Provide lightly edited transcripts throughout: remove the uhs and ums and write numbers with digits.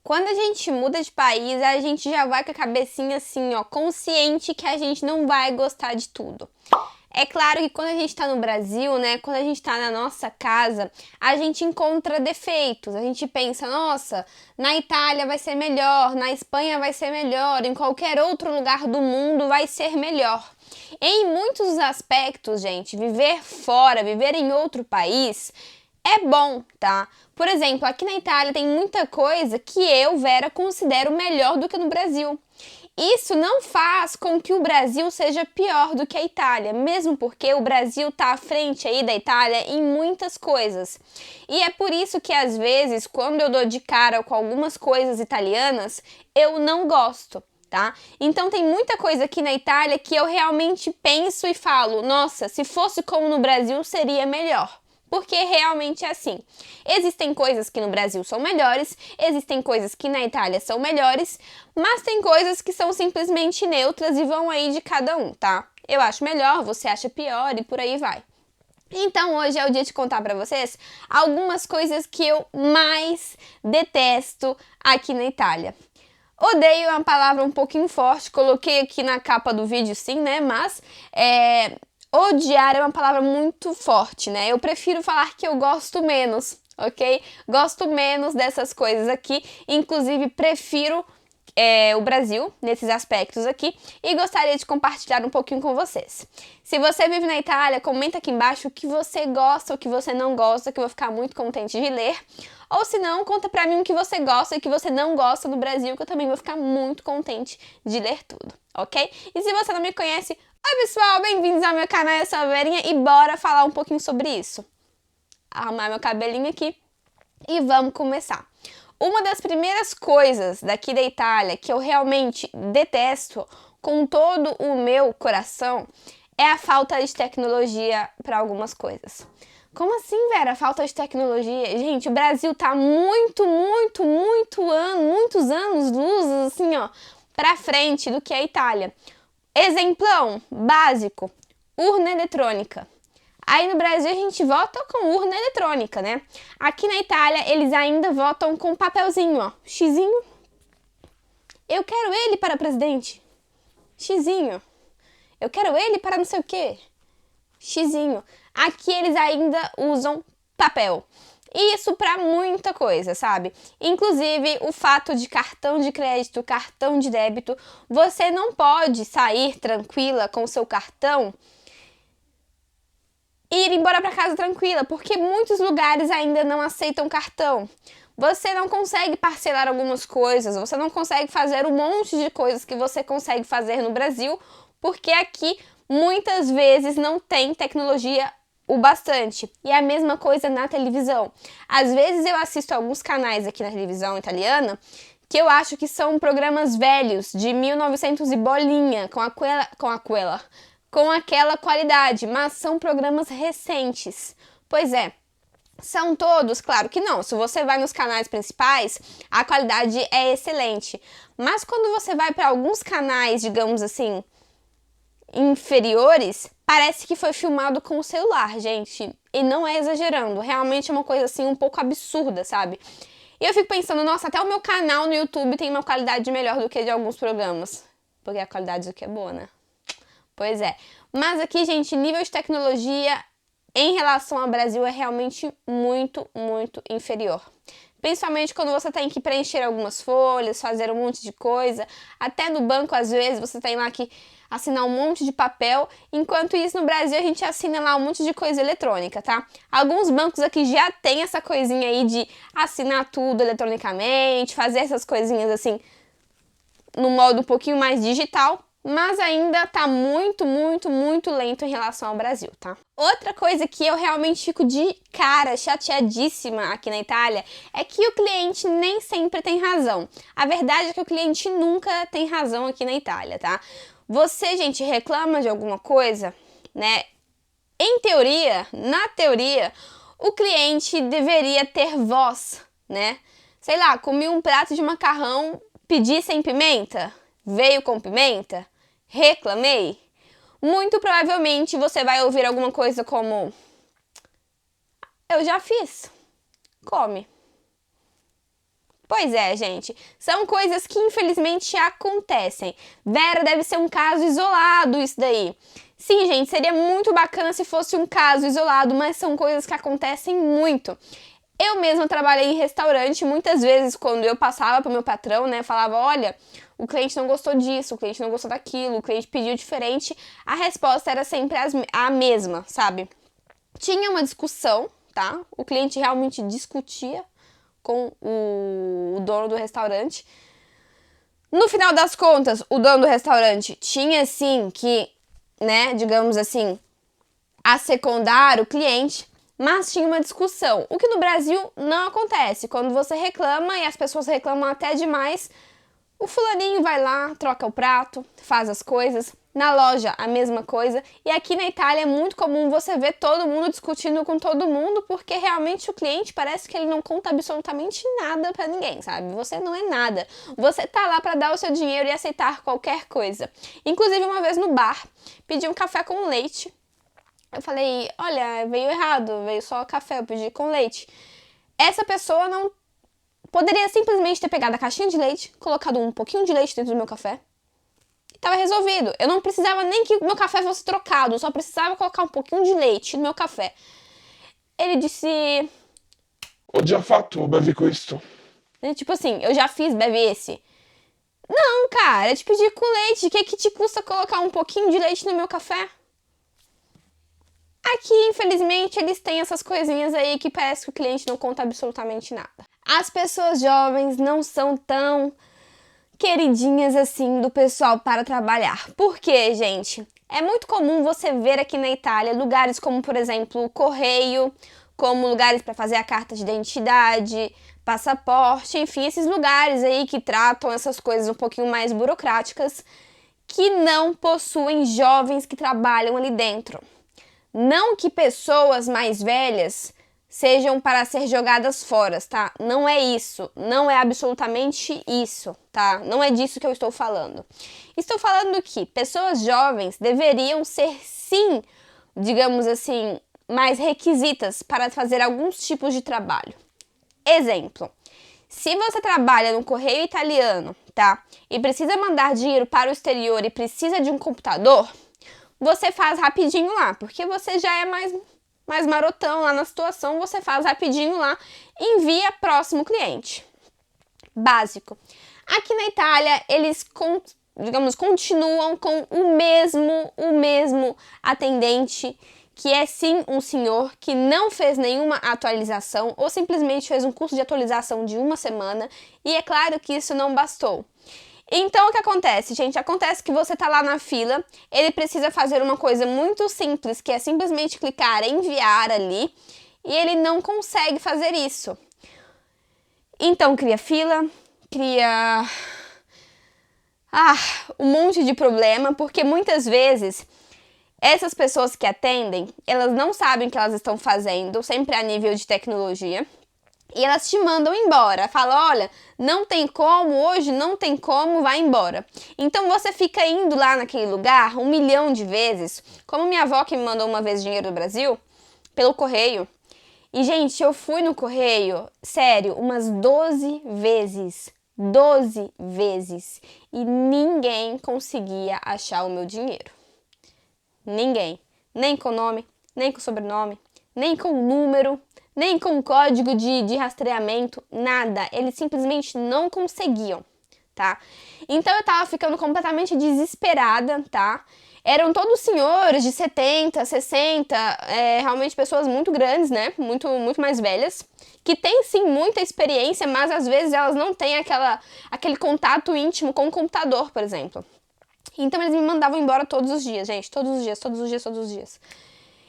Quando a gente muda de país, a gente já vai com a cabecinha assim, ó, consciente que a gente não vai gostar de tudo. É claro que quando a gente tá no Brasil, né, quando a gente tá na nossa casa, a gente encontra defeitos. A gente pensa, nossa, na Itália vai ser melhor, na Espanha vai ser melhor, em qualquer outro lugar do mundo vai ser melhor. Em muitos aspectos, gente, viver fora, viver em outro país é bom, tá? Por exemplo, aqui na Itália tem muita coisa que eu, Vera, considero melhor do que no Brasil. Isso não faz com que o Brasil seja pior do que a Itália, mesmo porque o Brasil está à frente aí da Itália em muitas coisas. E é por isso que às vezes, quando eu dou de cara com algumas coisas italianas, eu não gosto, tá? Então tem muita coisa aqui na Itália que eu realmente penso e falo, nossa, se fosse como no Brasil seria melhor. Porque realmente é assim. Existem coisas que no Brasil são melhores, existem coisas que na Itália são melhores, mas tem coisas que são simplesmente neutras e vão aí de cada um, tá? Eu acho melhor, você acha pior e por aí vai. Então hoje é o dia de contar pra vocês algumas coisas que eu mais detesto aqui na Itália. Odeio é uma palavra um pouquinho forte, coloquei aqui na capa do vídeo sim, né, mas odiar é uma palavra muito forte, né? Eu prefiro falar que eu gosto menos, ok? Gosto menos dessas coisas aqui, inclusive prefiro o Brasil nesses aspectos aqui e gostaria de compartilhar um pouquinho com vocês. Se você vive na Itália, comenta aqui embaixo o que você gosta, o que você não gosta, que eu vou ficar muito contente de ler. Ou se não, conta pra mim o que você gosta e o que você não gosta do Brasil, que eu também vou ficar muito contente de ler tudo, ok? E se você não me conhece, oi pessoal, bem-vindos ao meu canal, eu sou a Verinha e bora falar um pouquinho sobre isso. Arrumar meu cabelinho aqui e vamos começar. Uma das primeiras coisas daqui da Itália que eu realmente detesto com todo o meu coração é a falta de tecnologia para algumas coisas. Como assim, Vera? Falta de tecnologia? Gente, o Brasil tá muitos anos luzes, assim, ó, pra frente do que a Itália. Exemplão básico, urna eletrônica. Aí no Brasil a gente vota com urna eletrônica, né? Aqui na Itália eles ainda votam com papelzinho, ó, xizinho. Eu quero ele para presidente. Xizinho. Eu quero ele para não sei o quê. Xizinho. Aqui eles ainda usam papel. E isso para muita coisa, sabe? Inclusive o fato de cartão de crédito, cartão de débito, você não pode sair tranquila com o seu cartão e ir embora para casa tranquila, porque muitos lugares ainda não aceitam cartão. Você não consegue parcelar algumas coisas, você não consegue fazer um monte de coisas que você consegue fazer no Brasil, porque aqui muitas vezes não tem tecnologia o bastante. E a mesma coisa na televisão. Às vezes eu assisto alguns canais aqui na televisão italiana que eu acho que são programas velhos, de 1900 e bolinha, com aquela qualidade, mas são programas recentes. Pois é, são todos? Claro que não. Se você vai nos canais principais, a qualidade é excelente. Mas quando você vai para alguns canais, digamos assim, inferiores, parece que foi filmado com o celular, gente. E não é exagerando. Realmente é uma coisa assim um pouco absurda, sabe? E eu fico pensando, nossa, até o meu canal no YouTube tem uma qualidade melhor do que de alguns programas. Porque a qualidade aqui é boa, né? Pois é. Mas aqui, gente, nível de tecnologia em relação ao Brasil é realmente muito inferior. Principalmente quando você tem que preencher algumas folhas, fazer um monte de coisa. Até no banco, às vezes, você tem lá que assinar um monte de papel. Enquanto isso, no Brasil, a gente assina lá um monte de coisa eletrônica, tá? Alguns bancos aqui já tem essa coisinha aí de assinar tudo eletronicamente, fazer essas coisinhas assim, no modo um pouquinho mais digital. Mas ainda tá muito lento em relação ao Brasil, tá? Outra coisa que eu realmente fico de cara, chateadíssima aqui na Itália, é que o cliente nem sempre tem razão. A verdade é que o cliente nunca tem razão aqui na Itália, tá? Você, gente, reclama de alguma coisa, né? Em teoria, na teoria, o cliente deveria ter voz, né? Sei lá, comi um prato de macarrão, pedi sem pimenta, veio com pimenta, reclamei. Muito provavelmente você vai ouvir alguma coisa como: eu já fiz, come. Pois é, gente, são coisas que infelizmente acontecem. Vera, deve ser um caso isolado isso daí. Sim, gente, seria muito bacana se fosse um caso isolado, mas são coisas que acontecem muito. Eu mesma trabalhei em restaurante, muitas vezes quando eu passava pro meu patrão, né, falava, olha, o cliente não gostou disso, o cliente não gostou daquilo, o cliente pediu diferente, a resposta era sempre a mesma, sabe? Tinha uma discussão, tá? O cliente realmente discutia com o dono do restaurante. No final das contas, o dono do restaurante tinha sim que, né, digamos assim, assecondar o cliente, mas tinha uma discussão. O que no Brasil não acontece. Quando você reclama e as pessoas reclamam até demais, o fulaninho vai lá, troca o prato, faz as coisas. Na loja, a mesma coisa. E aqui na Itália é muito comum você ver todo mundo discutindo com todo mundo, porque realmente o cliente parece que ele não conta absolutamente nada pra ninguém, sabe? Você não é nada. Você tá lá pra dar o seu dinheiro e aceitar qualquer coisa. Inclusive, uma vez no bar, pedi um café com leite. Eu falei, olha, veio errado, veio só café, eu pedi com leite. Essa pessoa não poderia simplesmente ter pegado a caixinha de leite, colocado um pouquinho de leite dentro do meu café e tava resolvido. Eu não precisava nem que o meu café fosse trocado, eu só precisava colocar um pouquinho de leite no meu café. Ele disse... Ho già fatto, bevi questo. Tipo assim, eu já fiz, bebe esse. Não, cara, eu te pedi com leite, o que te custa colocar um pouquinho de leite no meu café? Aqui, infelizmente, eles têm essas coisinhas aí que parece que o cliente não conta absolutamente nada. As pessoas jovens não são tão queridinhas assim do pessoal para trabalhar. Por quê, gente? É muito comum você ver aqui na Itália lugares como, por exemplo, o correio, como lugares para fazer a carta de identidade, passaporte, enfim, esses lugares aí que tratam essas coisas um pouquinho mais burocráticas, que não possuem jovens que trabalham ali dentro. Não que pessoas mais velhas sejam para ser jogadas fora, tá? Não é isso, não é absolutamente isso, tá? Não é disso que eu estou falando. Estou falando que pessoas jovens deveriam ser, sim, digamos assim, mais requisitas para fazer alguns tipos de trabalho. Exemplo, se você trabalha no correio italiano, tá? E precisa mandar dinheiro para o exterior e precisa de um computador, você faz rapidinho lá, porque você já é mais marotão lá na situação, você faz rapidinho lá e envia próximo cliente. Básico. Aqui na Itália, eles, digamos, continuam com o mesmo atendente, que é sim um senhor que não fez nenhuma atualização ou simplesmente fez um curso de atualização de uma semana, e é claro que isso não bastou. Então, o que acontece, gente? Acontece que você tá lá na fila, ele precisa fazer uma coisa muito simples, que é simplesmente clicar em enviar ali, e ele não consegue fazer isso. Então, cria fila, cria um monte de problema, porque muitas vezes essas pessoas que atendem, elas não sabem o que elas estão fazendo, sempre a nível de tecnologia. E elas te mandam embora, fala, olha, não tem como, hoje não tem como, vai embora. Então você fica indo lá naquele lugar 1 milhão de vezes, como minha avó que me mandou uma vez dinheiro do Brasil, pelo correio. E, gente, eu fui no correio, sério, umas 12 vezes. 12 vezes. E ninguém conseguia achar o meu dinheiro. Ninguém. Nem com nome, nem com sobrenome, nem com número, nem com código de rastreamento, nada. Eles simplesmente não conseguiam, tá? Então eu tava ficando completamente desesperada, tá? Eram todos senhores de 70, 60, realmente pessoas muito grandes, né? Muito mais velhas, que têm sim muita experiência, mas às vezes elas não têm aquele contato íntimo com o computador, por exemplo. Então eles me mandavam embora todos os dias, gente. Todos os dias.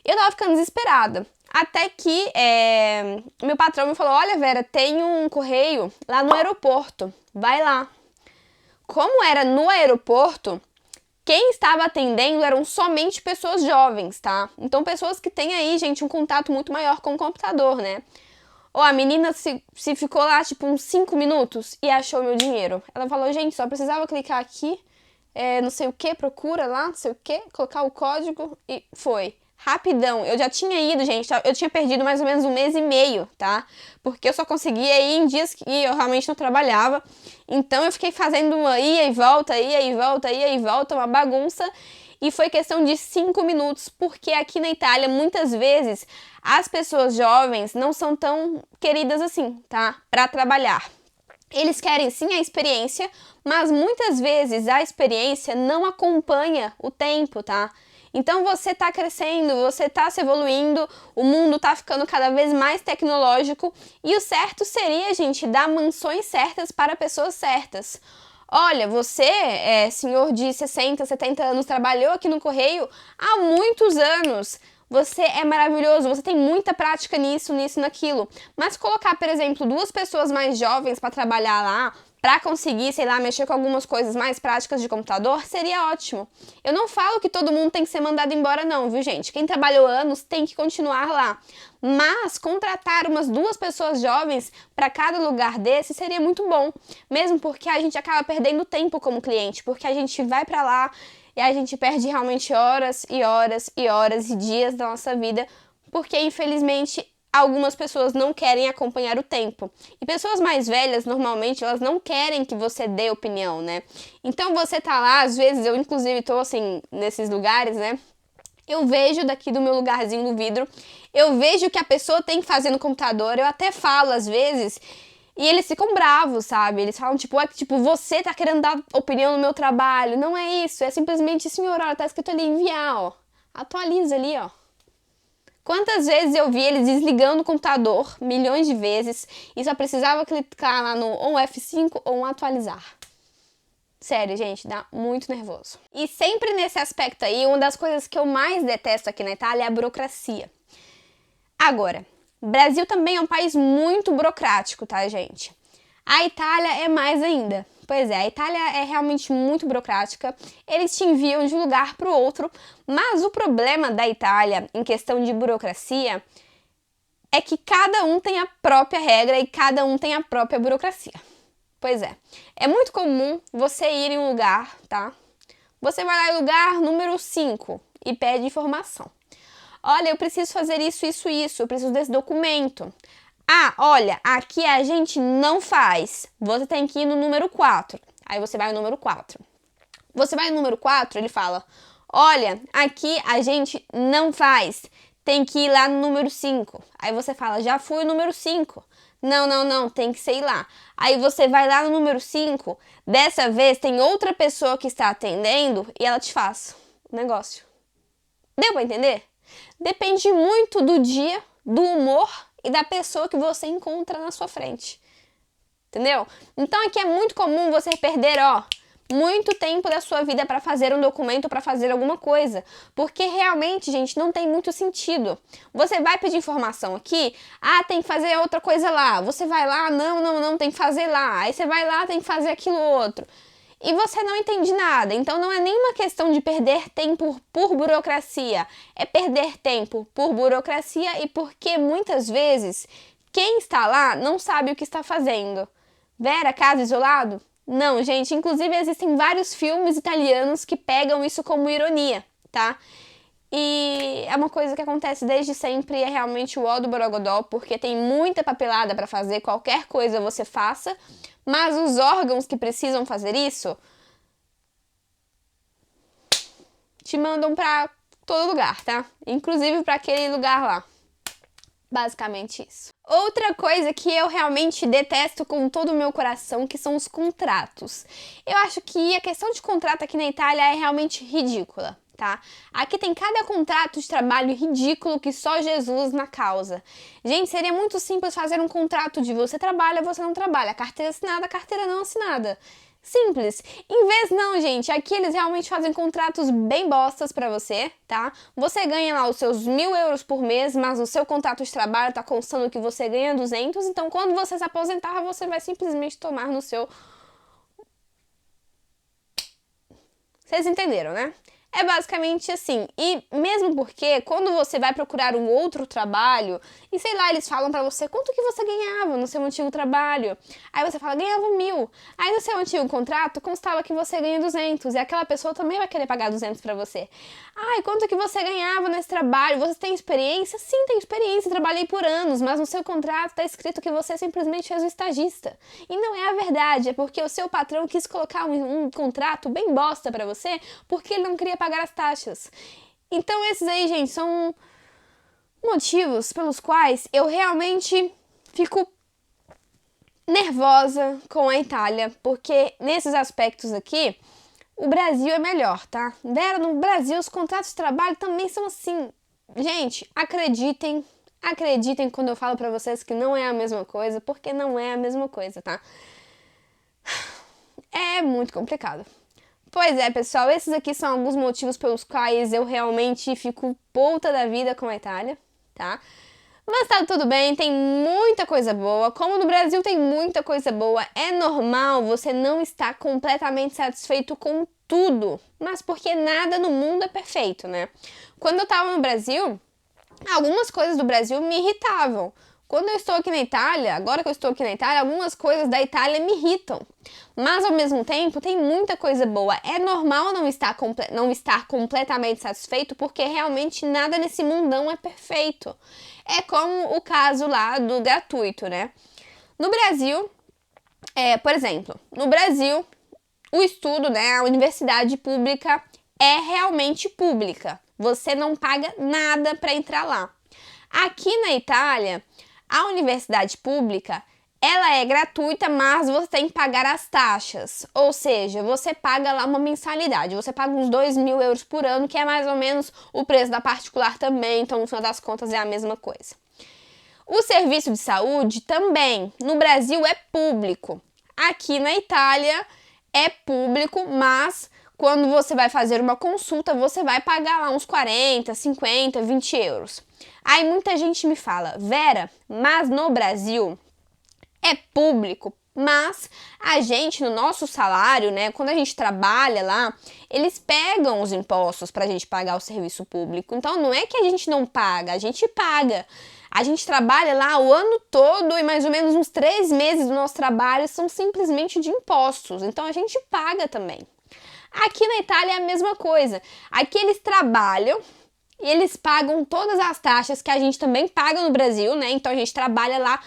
Eu tava ficando desesperada. Até que meu patrão me falou, olha, Vera, tem um correio lá no aeroporto. Vai lá. Como era no aeroporto, quem estava atendendo eram somente pessoas jovens, tá? Então pessoas que têm aí, gente, um contato muito maior com o computador, né? Ou a menina se ficou lá, tipo, uns 5 minutos e achou meu dinheiro. Ela falou, gente, só precisava clicar aqui, não sei o que, procura lá, não sei o que, colocar o código e foi. rapidão. Eu já tinha ido, gente, eu tinha perdido mais ou menos 1 mês e meio, tá? Porque eu só conseguia ir em dias que eu realmente não trabalhava. Então eu fiquei fazendo uma ida e volta, ida e volta, ida e volta, uma bagunça. E foi questão de 5 minutos, porque aqui na Itália, muitas vezes, as pessoas jovens não são tão queridas assim, tá? Pra trabalhar. Eles querem sim a experiência, mas muitas vezes a experiência não acompanha o tempo, tá? Então você tá crescendo, você tá se evoluindo, o mundo tá ficando cada vez mais tecnológico e o certo seria, gente, dar mansões certas para pessoas certas. Olha, você, senhor de 60, 70 anos, trabalhou aqui no Correio há muitos anos. Você é maravilhoso, você tem muita prática nisso, naquilo. Mas colocar, por exemplo, 2 pessoas mais jovens para trabalhar lá, para conseguir, sei lá, mexer com algumas coisas mais práticas de computador, seria ótimo. Eu não falo que todo mundo tem que ser mandado embora não, viu, gente? Quem trabalhou anos tem que continuar lá. Mas contratar umas 2 pessoas jovens para cada lugar desse seria muito bom. Mesmo porque a gente acaba perdendo tempo como cliente, porque a gente vai para lá e a gente perde realmente horas e horas e horas e dias da nossa vida, porque infelizmente algumas pessoas não querem acompanhar o tempo. E pessoas mais velhas, normalmente, elas não querem que você dê opinião, né? Então você tá lá, às vezes, eu inclusive tô assim, nesses lugares, né? Eu vejo daqui do meu lugarzinho do vidro, eu vejo o que a pessoa tem que fazer no computador, eu até falo às vezes, e eles ficam bravos, sabe? Eles falam, tipo, você tá querendo dar opinião no meu trabalho. Não é isso, é simplesmente, senhor, olha, tá escrito ali enviar, ó. Atualiza ali, ó. Quantas vezes eu vi eles desligando o computador, milhões de vezes, e só precisava clicar lá no ou F5 ou atualizar. Sério, gente, dá muito nervoso. E sempre nesse aspecto aí, uma das coisas que eu mais detesto aqui na Itália é a burocracia. Agora, Brasil também é um país muito burocrático, tá, gente? A Itália é mais ainda. Pois é, a Itália é realmente muito burocrática. Eles te enviam de um lugar para o outro, mas o problema da Itália, em questão de burocracia, é que cada um tem a própria regra e cada um tem a própria burocracia. Pois é muito comum você ir em um lugar, tá? Você vai lá em lugar número 5 e pede informação. Olha, eu preciso fazer isso, eu preciso desse documento. Ah, olha, aqui a gente não faz. Você tem que ir no número 4. Aí você vai no número 4. Você vai no número 4, ele fala, olha, aqui a gente não faz. Tem que ir lá no número 5. Aí você fala, já fui no número 5. Não, tem que ser ir lá. Aí você vai lá no número 5. Dessa vez tem outra pessoa que está atendendo e ela te faz o negócio. Deu pra entender? Depende muito do dia, do humor e da pessoa que você encontra na sua frente. Entendeu? Então aqui é muito comum você perder, muito tempo da sua vida para fazer um documento, para fazer alguma coisa. Porque realmente, gente, não tem muito sentido. Você vai pedir informação aqui, tem que fazer outra coisa lá. Você vai lá, não, tem que fazer lá. Aí você vai lá, tem que fazer aquilo outro. E você não entende nada. Então não é nenhuma questão de perder tempo por burocracia. É perder tempo por burocracia e porque muitas vezes quem está lá não sabe o que está fazendo. Vera, caso isolado? Não, gente. Inclusive existem vários filmes italianos que pegam isso como ironia, tá? E é uma coisa que acontece desde sempre, é realmente o ó do borogodó, porque tem muita papelada para fazer, qualquer coisa você faça, mas os órgãos que precisam fazer isso te mandam para todo lugar, tá? Inclusive para aquele lugar lá. Basicamente isso. Outra coisa que eu realmente detesto com todo o meu coração, que são os contratos. Eu acho que a questão de contrato aqui na Itália é realmente ridícula, tá? Aqui tem cada contrato de trabalho ridículo que só Jesus na causa. Gente, seria muito simples fazer um contrato de você trabalha, você não trabalha, carteira assinada, carteira não assinada. Simples. Em vez não, gente, aqui eles realmente fazem contratos bem bostas pra você, tá? Você ganha lá os seus 1.000 euros por mês, mas o seu contrato de trabalho tá constando que você ganha 200, então quando você se aposentar, você vai simplesmente tomar no seu... Vocês entenderam, né? É basicamente assim. E mesmo porque quando você vai procurar um outro trabalho, e sei lá, eles falam pra você quanto que você ganhava no seu antigo trabalho. Aí você fala, ganhava 1.000. Aí no seu antigo contrato constava que você ganha 200. E aquela pessoa também vai querer pagar 200 pra você. Ai, quanto que você ganhava nesse trabalho? Você tem experiência? Sim, tenho experiência, trabalhei por anos, mas no seu contrato tá escrito que você simplesmente fez o estagista. E não é a verdade, é porque o seu patrão quis colocar um contrato bem bosta pra você, porque ele não queria pagar as taxas. Então esses aí, gente, são motivos pelos quais eu realmente fico nervosa com a Itália, porque nesses aspectos aqui, o Brasil é melhor, tá? Vera, no Brasil os contratos de trabalho também são assim. Gente, acreditem quando eu falo pra vocês que não é a mesma coisa, porque não é a mesma coisa, tá? É muito complicado. Pois é, pessoal, esses aqui são alguns motivos pelos quais eu realmente fico puta da vida com a Itália, tá? Mas tá tudo bem, tem muita coisa boa. Como no Brasil tem muita coisa boa, é normal você não estar completamente satisfeito com tudo. Mas porque nada no mundo é perfeito, né? Quando eu tava no Brasil, algumas coisas do Brasil me irritavam. Quando eu estou aqui na Itália, agora que eu estou aqui na Itália, algumas coisas da Itália me irritam. Mas ao mesmo tempo, tem muita coisa boa. É normal não estar completamente satisfeito, porque realmente nada nesse mundão é perfeito. É como o caso lá do gratuito, né? No Brasil, por exemplo, no Brasil, o estudo, né, a universidade pública é realmente pública. Você não paga nada para entrar lá. Aqui na Itália, a universidade pública, ela é gratuita, mas você tem que pagar as taxas. Ou seja, você paga lá uma mensalidade. Você paga uns 2.000 euros por ano, que é mais ou menos o preço da particular também. Então, no final das contas, é a mesma coisa. O serviço de saúde também, no Brasil, é público. Aqui na Itália, é público, mas quando você vai fazer uma consulta, você vai pagar lá uns 40, 50, 20 euros. Aí muita gente me fala, Vera, mas no Brasil é público, mas a gente, no nosso salário, né, quando a gente trabalha lá, eles pegam os impostos pra gente pagar o serviço público. Então não é que a gente não paga, a gente paga. A gente trabalha lá o ano todo e mais ou menos uns 3 meses do nosso trabalho são simplesmente de impostos. Então a gente paga também. Aqui na Itália é a mesma coisa. Aqui eles trabalham e eles pagam todas as taxas que a gente também paga no Brasil, né? Então a gente trabalha lá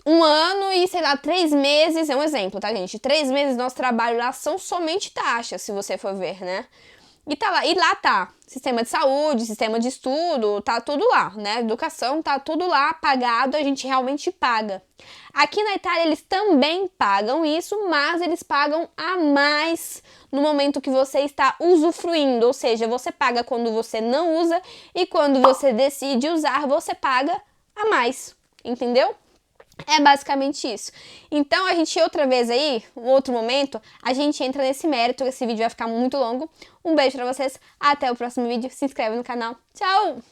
um ano e, sei lá, 3 meses, é um exemplo, tá, gente? 3 meses do nosso trabalho lá são somente taxas, se você for ver, né? E lá tá, sistema de saúde, sistema de estudo, tá tudo lá, né? Educação, tá tudo lá pagado, a gente realmente paga. Aqui na Itália eles também pagam isso, mas eles pagam a mais no momento que você está usufruindo, ou seja, você paga quando você não usa e quando você decide usar, você paga a mais, entendeu? É basicamente isso. Então, a gente outra vez aí, um outro momento, a gente entra nesse mérito. Esse vídeo vai ficar muito longo. Um beijo pra vocês, até o próximo vídeo. Se inscreve no canal. Tchau!